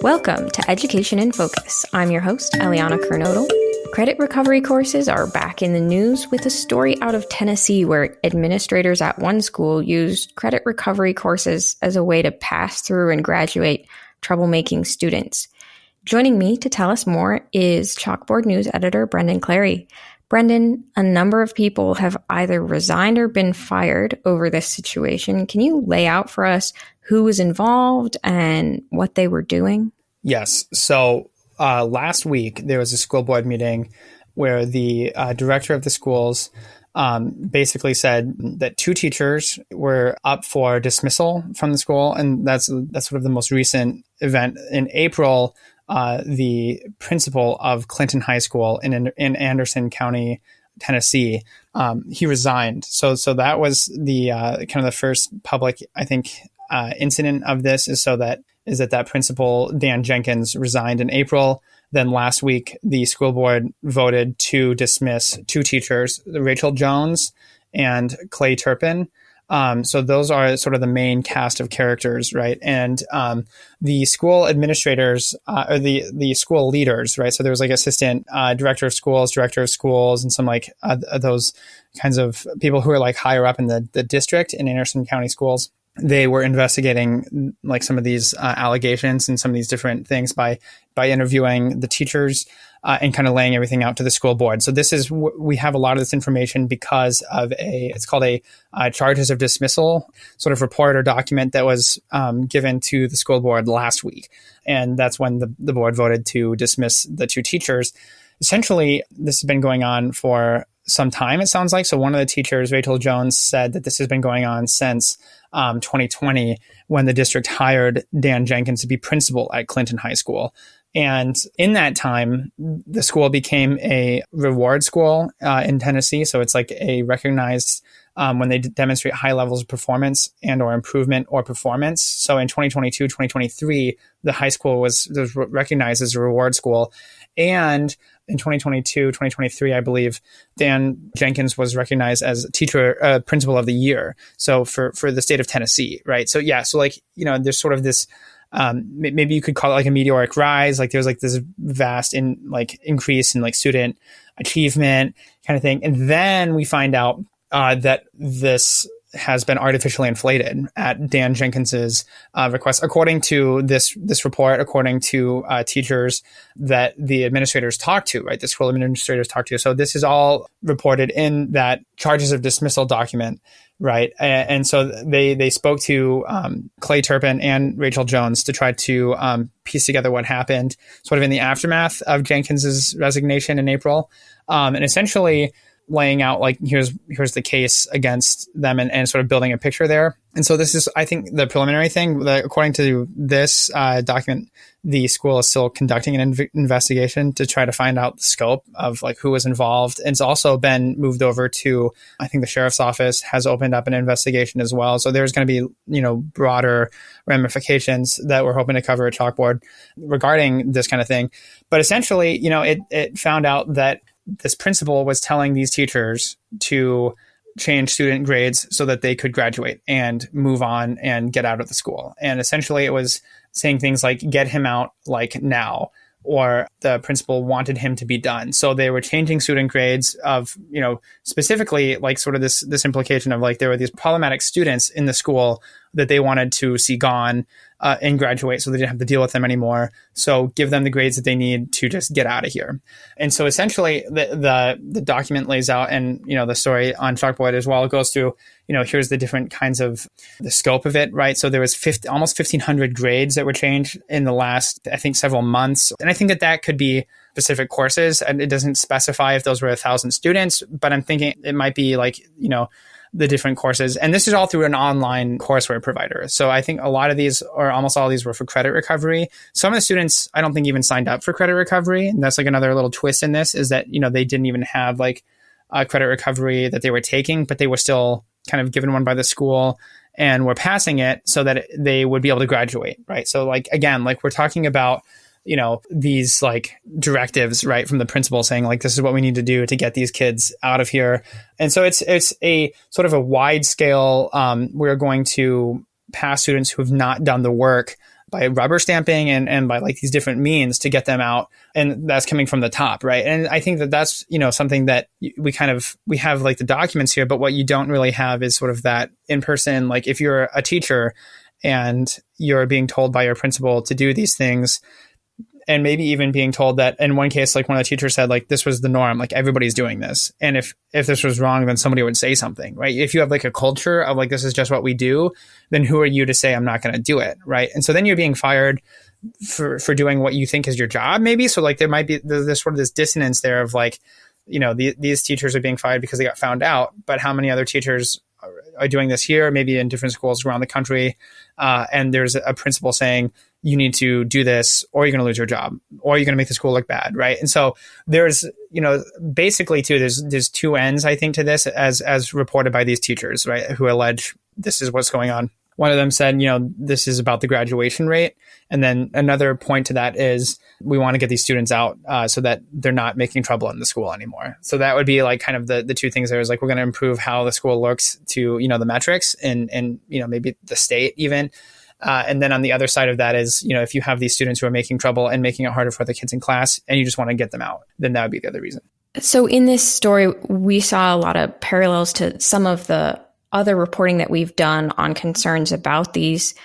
Welcome to Education in Focus. I'm your host, Eliana Kernodle. Credit recovery courses are back in the news with a story out of Tennessee where administrators at one school used credit recovery courses as a way to pass through and graduate troublemaking students. Joining me to tell us more is Chalkboard News editor Brendan Clary. Brendan, a number of people have either resigned or been fired over this situation. Can you lay out for us who was involved and what they were doing? Yes. So last week, there was a school board meeting where the director of the schools basically said that 2 teachers were up for dismissal from the school. And that's sort of the most recent event. In April, the principal of Clinton High School in Anderson County, Tennessee, he resigned. So that was the kind of the first public, I think, incident of this is that principal, Dan Jenkins, resigned in April. Then last week, the school board voted to dismiss 2 teachers, Rachel Jones and Clay Turpin. So those are sort of the main cast of characters, right? And the school administrators or the school leaders, right? So there was like assistant director of schools, and some like those kinds of people who are like higher up in the district in Anderson County schools. They were investigating like some of these allegations and some of these different things by interviewing the teachers and kind of laying everything out to the school board. So we have a lot of this information because of it's called a charges of dismissal sort of report or document that was given to the school board last week. And that's when the board voted to dismiss the 2 teachers. Essentially, this has been going on for some time, it sounds like. So one of the teachers, Rachel Jones, said that this has been going on since 2020 when the district hired Dan Jenkins to be principal at Clinton High School. And in that time, the school became a reward school in Tennessee. So it's like a recognized when they demonstrate high levels of performance and or improvement or performance. So in 2022, 2023, the high school was recognized as a reward school. And in 2022, 2023, I believe, Dan Jenkins was recognized as principal of the year. So for the state of Tennessee, right? So yeah, so like, there's sort of this, maybe you could call it like a meteoric rise. Like there's like this vast increase in like student achievement kind of thing. And then we find out that this has been artificially inflated at Dan Jenkins's request, according to this report, according to teachers that the administrators talked to, right? The school administrators talked to. So this is all reported in that charges of dismissal document, right? And so they spoke to Clay Turpin and Rachel Jones to try to piece together what happened sort of in the aftermath of Jenkins's resignation in April. And essentially laying out like, here's the case against them and sort of building a picture there. And so this is, I think, the preliminary thing that according to this document, the school is still conducting an investigation to try to find out the scope of like who was involved. And it's also been moved over to, I think the sheriff's office has opened up an investigation as well. So there's going to be, broader ramifications that we're hoping to cover at Chalkboard regarding this kind of thing. But essentially, it found out that this principal was telling these teachers to change student grades so that they could graduate and move on and get out of the school. And essentially it was saying things like, get him out like now, or the principal wanted him to be done. So they were changing student grades of, specifically like sort of this implication of like there were these problematic students in the school that they wanted to see gone and graduate so they didn't have to deal with them anymore. So give them the grades that they need to just get out of here. And so essentially the document lays out, and, the story on Chalkboard as well goes through, here's the different kinds of the scope of it, right? So there was almost 1,500 grades that were changed in the last, I think, several months. And I think that could be specific courses, and it doesn't specify if those were 1,000 students, but I'm thinking it might be like, the different courses. And this is all through an online courseware provider. So I think a lot of these, or almost all of these, were for credit recovery. Some of the students, I don't think even signed up for credit recovery. And that's like another little twist in this, is that, they didn't even have like a credit recovery that they were taking, but they were still kind of given one by the school and were passing it so that they would be able to graduate, right? So like, again, like we're talking about, these like directives, right, from the principal saying like, this is what we need to do to get these kids out of here. And so it's a sort of a wide scale, we're going to pass students who have not done the work by rubber stamping and by like these different means to get them out. And that's coming from the top, right? And I think that that's, something that we have like the documents here, but what you don't really have is sort of that in person. Like if you're a teacher and you're being told by your principal to do these things, and maybe even being told that in one case, like one of the teachers said, like, this was the norm, like everybody's doing this. And if this was wrong, then somebody would say something, right? If you have like a culture of like, this is just what we do, then who are you to say I'm not going to do it, right? And so then you're being fired for doing what you think is your job, maybe. So like there might be this sort of this dissonance there of like, these teachers are being fired because they got found out, but how many other teachers are doing this here, maybe in different schools around the country. And there's a principal saying, you need to do this or you're going to lose your job or you're going to make the school look bad. Right. And so there's, basically too, there's two ends, I think, to this as reported by these teachers, right, who allege this is what's going on. One of them said, this is about the graduation rate. And then another point to that is we want to get these students out so that they're not making trouble in the school anymore. So that would be like kind of the two things there is like, we're going to improve how the school looks to, the metrics and maybe the state even. And then on the other side of that is, if you have these students who are making trouble and making it harder for the kids in class and you just want to get them out, then that would be the other reason. So in this story, we saw a lot of parallels to some of the other reporting that we've done on concerns about these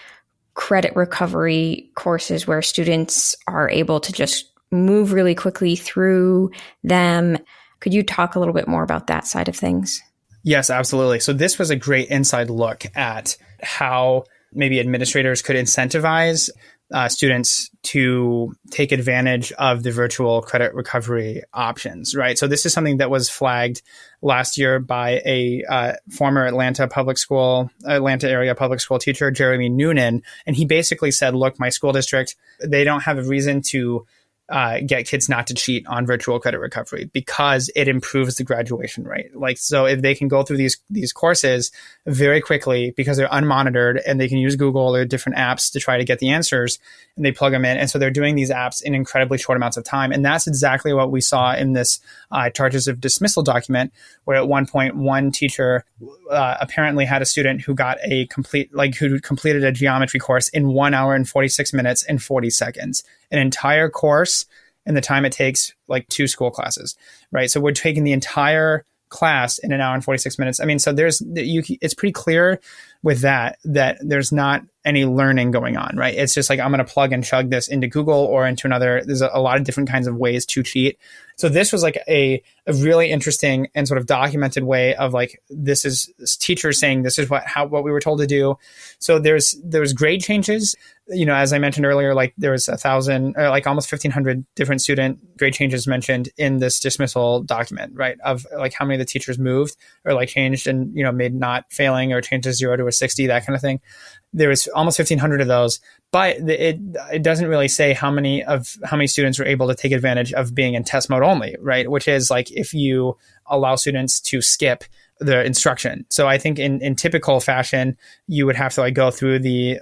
credit recovery courses where students are able to just move really quickly through them. Could you talk a little bit more about that side of things? Yes, absolutely. So this was a great inside look at how maybe administrators could incentivize students to take advantage of the virtual credit recovery options, right? So this is something that was flagged last year by a former Atlanta area public school teacher, Jeremy Noonan. And he basically said, look, my school district, they don't have a reason to get kids not to cheat on virtual credit recovery because it improves the graduation rate. Like, so if they can go through these courses very quickly because they're unmonitored and they can use Google or different apps to try to get the answers and they plug them in. And so they're doing these apps in incredibly short amounts of time. And that's exactly what we saw in this charges of dismissal document, where at one point, one teacher apparently had a student who got who completed a geometry course in 1 hour and 46 minutes and 40 seconds, an entire course in the time it takes like 2 school classes, right? So we're taking the entire class in 1 hour and 46 minutes. I mean, so it's pretty clear with that there's not any learning going on, right? It's just like, I'm going to plug and chug this into Google or into another. There's a lot of different kinds of ways to cheat. So this was like a really interesting and sort of documented way of like, this is teachers saying this is what we were told to do. So there was grade changes. As I mentioned earlier, like there was 1,000 or like almost 1,500 different student grade changes mentioned in this dismissal document, right? Of like how many of the teachers moved or like changed and, made not failing or changed a 0 to a 60, that kind of thing. There was almost 1,500 of those, but it doesn't really say how many students were able to take advantage of being in test mode only, right? Which is like if you allow students to skip the instruction. So I think in typical fashion, you would have to like go through the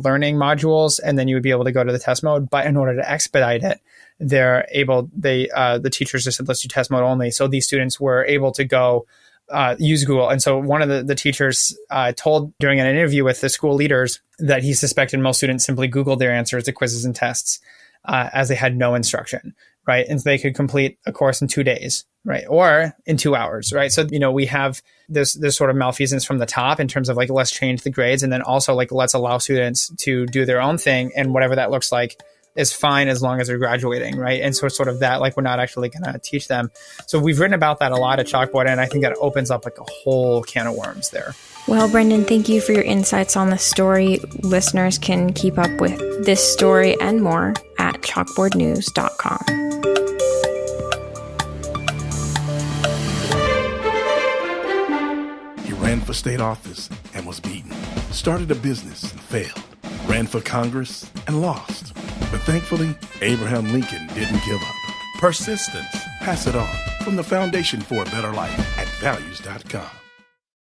learning modules and then you would be able to go to the test mode. But in order to expedite it, the teachers just said, let's do test mode only. So these students were able to go use Google. And so one of the teachers told during an interview with the school leaders that he suspected most students simply Googled their answers to quizzes and tests as they had no instruction, right? And so they could complete a course in 2 days, right? Or in 2 hours, right? So, we have this sort of malfeasance from the top in terms of like, let's change the grades. And then also like, let's allow students to do their own thing. And whatever that looks like is fine as long as they're graduating, right? And so sort of that, like, we're not actually going to teach them. So we've written about that a lot at Chalkboard, and I think that opens up like a whole can of worms there. Well, Brendan, thank you for your insights on the story. Listeners can keep up with this story and more at chalkboardnews.com. He ran for state office and was beaten. Started a business and failed. Ran for Congress and lost. But thankfully, Abraham Lincoln didn't give up. Persistence. Pass it on. From the Foundation for a Better Life at values.com.